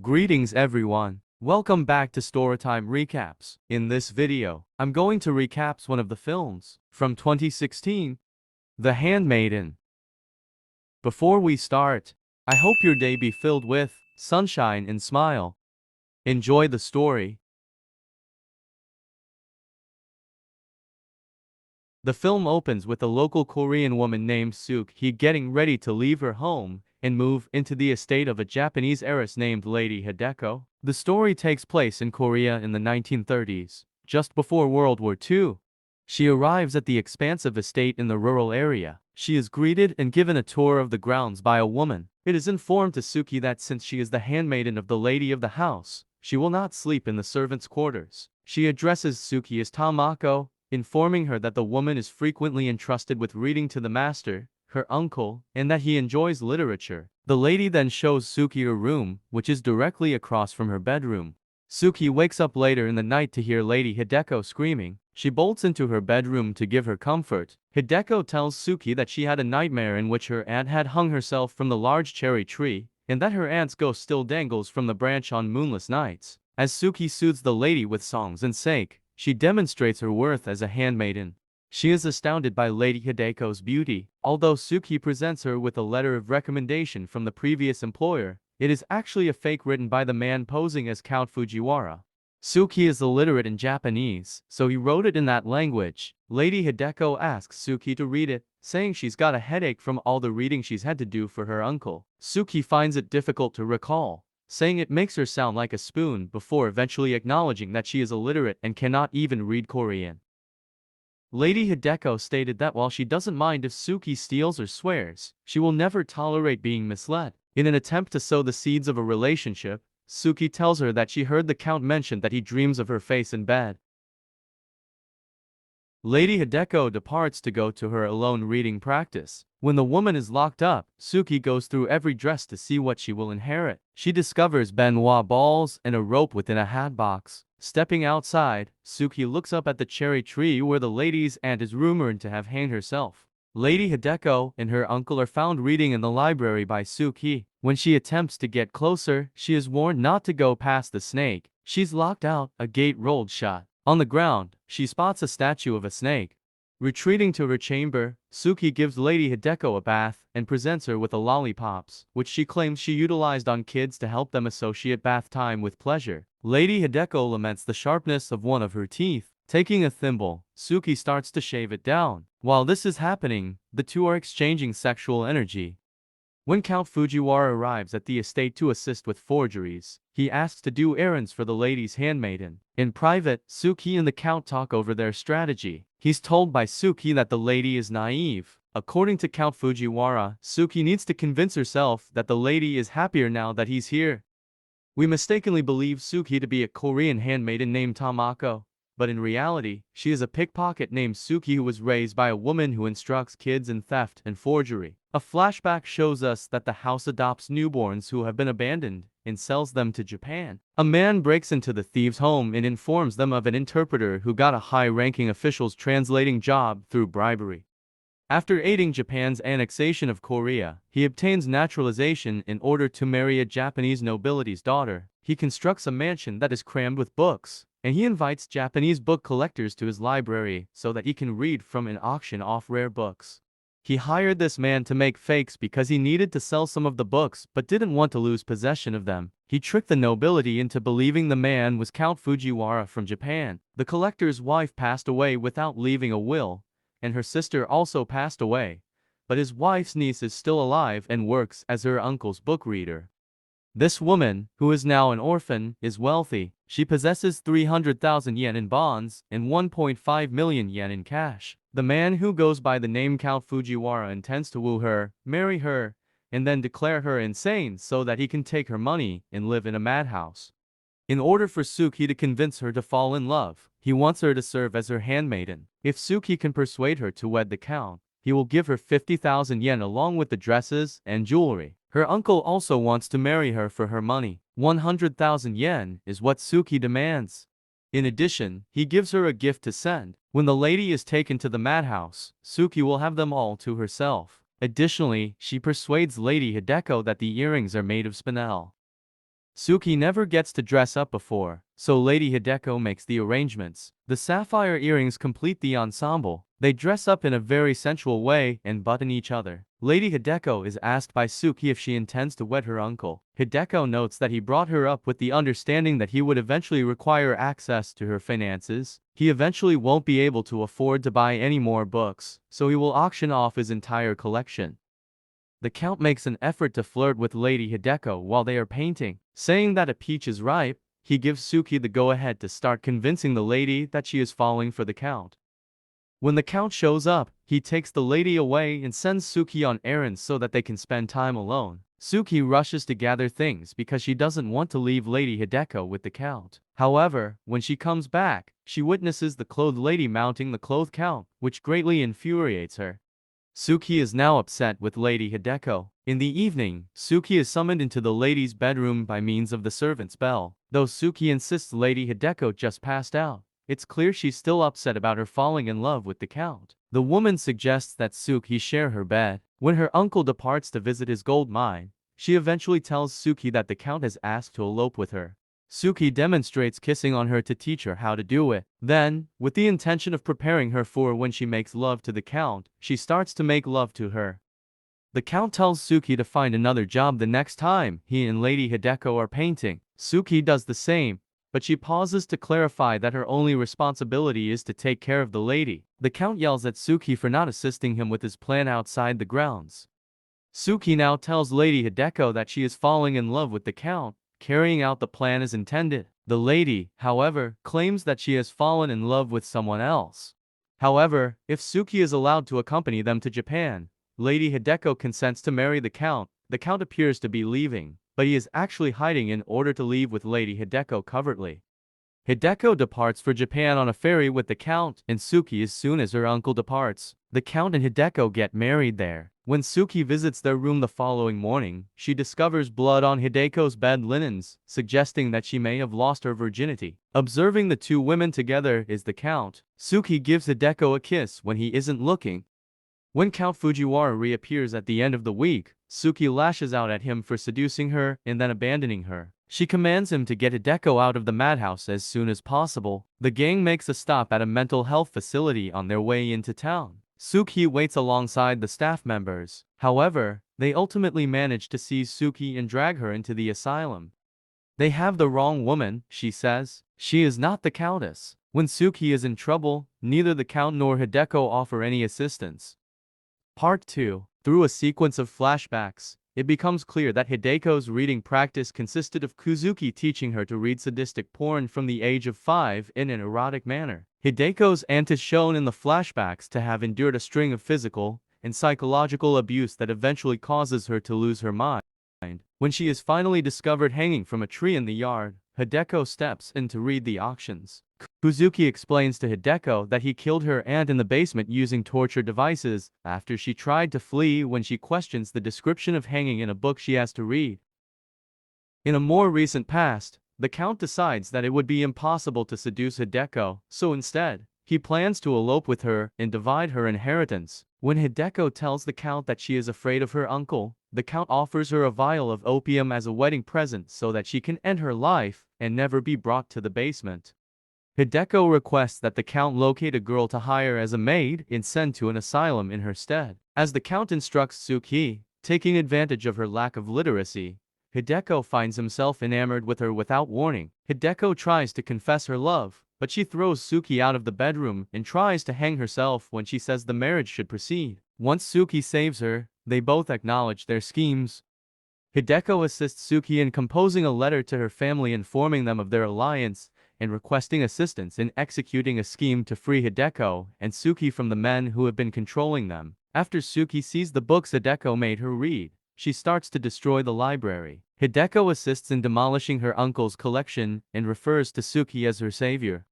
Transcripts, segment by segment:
Greetings everyone. Welcome back to Storytime Recaps. In this video, I'm going to recap one of the films from 2016, The Handmaiden. Before we start, I hope your day be filled with sunshine and smile. Enjoy the story. The film opens with a local Korean woman named Suk-hee getting ready to leave her home and move into the estate of a Japanese heiress named Lady Hideko. The story takes place in Korea in the 1930s, just before World War II. She arrives at the expansive estate in the rural area. She is greeted and given a tour of the grounds by a woman. It is informed to Suki that since she is the handmaiden of the lady of the house, she will not sleep in the servants' quarters. She addresses Suki as Tamako, informing her that the woman is frequently entrusted with reading to the master, her uncle, and that he enjoys literature. The lady then shows Suki her room, which is directly across from her bedroom. Suki wakes up later in the night to hear Lady Hideko screaming. She bolts into her bedroom to give her comfort. Hideko tells Suki that she had a nightmare in which her aunt had hung herself from the large cherry tree, and that her aunt's ghost still dangles from the branch on moonless nights. As Suki soothes the lady with songs and sake, she demonstrates her worth as a handmaiden. She is astounded by Lady Hideko's beauty. Although Suki presents her with a letter of recommendation from the previous employer, it is actually a fake written by the man posing as Count Fujiwara. Suki is illiterate in Japanese, so he wrote it in that language. Lady Hideko asks Suki to read it, saying she's got a headache from all the reading she's had to do for her uncle. Suki finds it difficult to recall, saying it makes her sound like a spoon before eventually acknowledging that she is illiterate and cannot even read Korean. Lady Hideko stated that while she doesn't mind if Suki steals or swears, she will never tolerate being misled. In an attempt to sow the seeds of a relationship, Suki tells her that she heard the Count mention that he dreams of her face in bed. Lady Hideko departs to go to her alone reading practice. When the woman is locked up, Suki goes through every dress to see what she will inherit. She discovers Benoit balls and a rope within a hat box. Stepping outside, Suki looks up at the cherry tree where the lady's aunt is rumored to have hanged herself. Lady Hideko and her uncle are found reading in the library by Suki. When she attempts to get closer, she is warned not to go past the snake. She's locked out, a gate rolled shut. On the ground, she spots a statue of a snake. Retreating to her chamber, Suki gives Lady Hideko a bath and presents her with a lollipops, which she claims she utilized on kids to help them associate bath time with pleasure. Lady Hideko laments the sharpness of one of her teeth. Taking a thimble, Suki starts to shave it down. While this is happening, the two are exchanging sexual energy. When Count Fujiwara arrives at the estate to assist with forgeries, he asks to do errands for the lady's handmaiden. In private, Suki and the Count talk over their strategy. He's told by Suki that the lady is naive. According to Count Fujiwara, Suki needs to convince herself that the lady is happier now that he's here. We mistakenly believe Suki to be a Korean handmaiden named Tamako, but in reality, she is a pickpocket named Suki who was raised by a woman who instructs kids in theft and forgery. A flashback shows us that the house adopts newborns who have been abandoned and sells them to Japan. A man breaks into the thieves' home and informs them of an interpreter who got a high-ranking official's translating job through bribery. After aiding Japan's annexation of Korea, he obtains naturalization in order to marry a Japanese nobility's daughter. He constructs a mansion that is crammed with books, and he invites Japanese book collectors to his library so that he can read from and auction off rare books. He hired this man to make fakes because he needed to sell some of the books but didn't want to lose possession of them. He tricked the nobility into believing the man was Count Fujiwara from Japan. The collector's wife passed away without leaving a will, and her sister also passed away, but his wife's niece is still alive and works as her uncle's book reader. This woman, who is now an orphan, is wealthy. She possesses 300,000 yen in bonds and 1.5 million yen in cash. The man who goes by the name Count Fujiwara intends to woo her, marry her, and then declare her insane so that he can take her money and live in a madhouse. In order for Suki to convince her to fall in love, he wants her to serve as her handmaiden. If Suki can persuade her to wed the Count, he will give her 50,000 yen along with the dresses and jewelry. Her uncle also wants to marry her for her money. 100,000 yen is what Suki demands. In addition, he gives her a gift to send. When the lady is taken to the madhouse, Suki will have them all to herself. Additionally, she persuades Lady Hideko that the earrings are made of spinel. Suki never gets to dress up before, so Lady Hideko makes the arrangements. The sapphire earrings complete the ensemble. They dress up in a very sensual way and button each other. Lady Hideko is asked by Suki if she intends to wed her uncle. Hideko notes that he brought her up with the understanding that he would eventually require access to her finances. He eventually won't be able to afford to buy any more books, so he will auction off his entire collection. The Count makes an effort to flirt with Lady Hideko while they are painting. Saying that a peach is ripe, he gives Suki the go-ahead to start convincing the lady that she is falling for the Count. When the Count shows up, he takes the lady away and sends Suki on errands so that they can spend time alone. Suki rushes to gather things because she doesn't want to leave Lady Hideko with the Count. However, when she comes back, she witnesses the clothed lady mounting the clothed Count, which greatly infuriates her. Suki is now upset with Lady Hideko. In the evening, Suki is summoned into the lady's bedroom by means of the servant's bell. Though Suki insists Lady Hideko just passed out, it's clear she's still upset about her falling in love with the Count. The woman suggests that Suki share her bed. When her uncle departs to visit his gold mine, she eventually tells Suki that the Count has asked to elope with her. Suki demonstrates kissing on her to teach her how to do it. Then, with the intention of preparing her for when she makes love to the Count, she starts to make love to her. The Count tells Suki to find another job the next time he and Lady Hideko are painting. Suki does the same, but she pauses to clarify that her only responsibility is to take care of the lady. The Count yells at Suki for not assisting him with his plan outside the grounds. Suki now tells Lady Hideko that she is falling in love with the Count, carrying out the plan as intended. The lady, however, claims that she has fallen in love with someone else. However, if Suki is allowed to accompany them to Japan, Lady Hideko consents to marry the Count. The Count appears to be leaving, but he is actually hiding in order to leave with Lady Hideko covertly. Hideko departs for Japan on a ferry with the Count and Suki as soon as her uncle departs. The Count and Hideko get married there. When Suki visits their room the following morning, she discovers blood on Hideko's bed linens, suggesting that she may have lost her virginity. Observing the two women together is the Count. Suki gives Hideko a kiss when he isn't looking. When Count Fujiwara reappears at the end of the week, Suki lashes out at him for seducing her and then abandoning her. She commands him to get Hideko out of the madhouse as soon as possible. The gang makes a stop at a mental health facility on their way into town. Suki waits alongside the staff members. However, they ultimately manage to seize Suki and drag her into the asylum. They have the wrong woman, she says. She is not the Countess. When Suki is in trouble, neither the Count nor Hideko offer any assistance. Part 2. Through a sequence of flashbacks, it becomes clear that Hideko's reading practice consisted of Kuzuki teaching her to read sadistic porn from the age of 5 in an erotic manner. Hideko's aunt is shown in the flashbacks to have endured a string of physical and psychological abuse that eventually causes her to lose her mind. When she is finally discovered hanging from a tree in the yard, Hideko steps in to read the auctions. Kuzuki explains to Hideko that he killed her aunt in the basement using torture devices after she tried to flee when she questions the description of hanging in a book she has to read. In a more recent past, the Count decides that it would be impossible to seduce Hideko, so instead, he plans to elope with her and divide her inheritance. When Hideko tells the Count that she is afraid of her uncle, the Count offers her a vial of opium as a wedding present so that she can end her life and never be brought to the basement. Hideko requests that the Count locate a girl to hire as a maid and send to an asylum in her stead. As the Count instructs Suki, taking advantage of her lack of literacy, Hideko finds himself enamored with her without warning. Hideko tries to confess her love, but she throws Suki out of the bedroom and tries to hang herself when she says the marriage should proceed. Once Suki saves her, they both acknowledge their schemes. Hideko assists Suki in composing a letter to her family informing them of their alliance and requesting assistance in executing a scheme to free Hideko and Suki from the men who have been controlling them. After Suki sees the books Hideko made her read, she starts to destroy the library. Hideko assists in demolishing her uncle's collection and refers to Suki as her savior.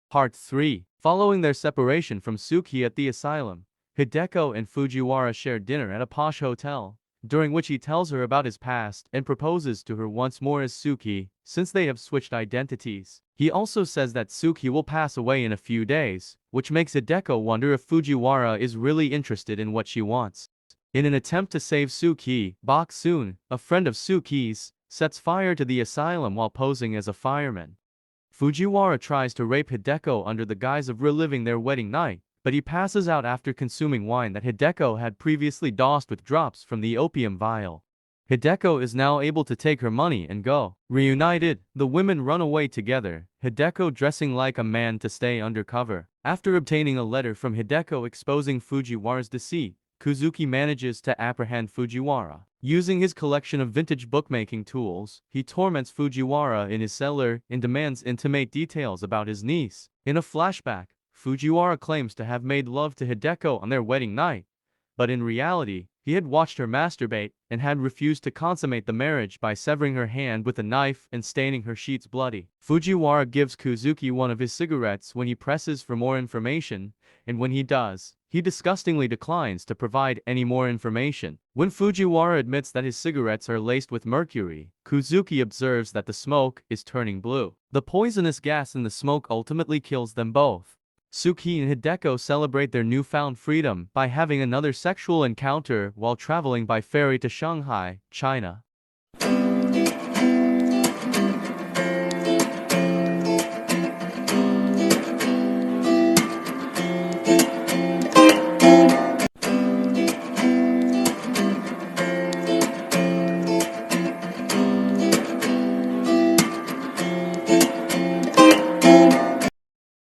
Part 3. Following their separation from Suki at the asylum, Hideko and Fujiwara share dinner at a posh hotel, during which he tells her about his past and proposes to her once more as Suki, since they have switched identities. He also says that Suki will pass away in a few days, which makes Hideko wonder if Fujiwara is really interested in what she wants. In an attempt to save Suki, Bok-soon, a friend of Suki's, sets fire to the asylum while posing as a fireman. Fujiwara tries to rape Hideko under the guise of reliving their wedding night, but he passes out after consuming wine that Hideko had previously dosed with drops from the opium vial. Hideko is now able to take her money and go. Reunited, the women run away together, Hideko dressing like a man to stay undercover. After obtaining a letter from Hideko exposing Fujiwara's deceit, Kuzuki manages to apprehend Fujiwara. Using his collection of vintage bookmaking tools, he torments Fujiwara in his cellar and demands intimate details about his niece. In a flashback, Fujiwara claims to have made love to Hideko on their wedding night, but in reality, he had watched her masturbate and had refused to consummate the marriage by severing her hand with a knife and staining her sheets bloody. Fujiwara gives Kuzuki one of his cigarettes when he presses for more information, and when he does, he disgustingly declines to provide any more information. When Fujiwara admits that his cigarettes are laced with mercury, Kuzuki observes that the smoke is turning blue. The poisonous gas in the smoke ultimately kills them both. Suki and Hideko celebrate their newfound freedom by having another sexual encounter while traveling by ferry to Shanghai, China.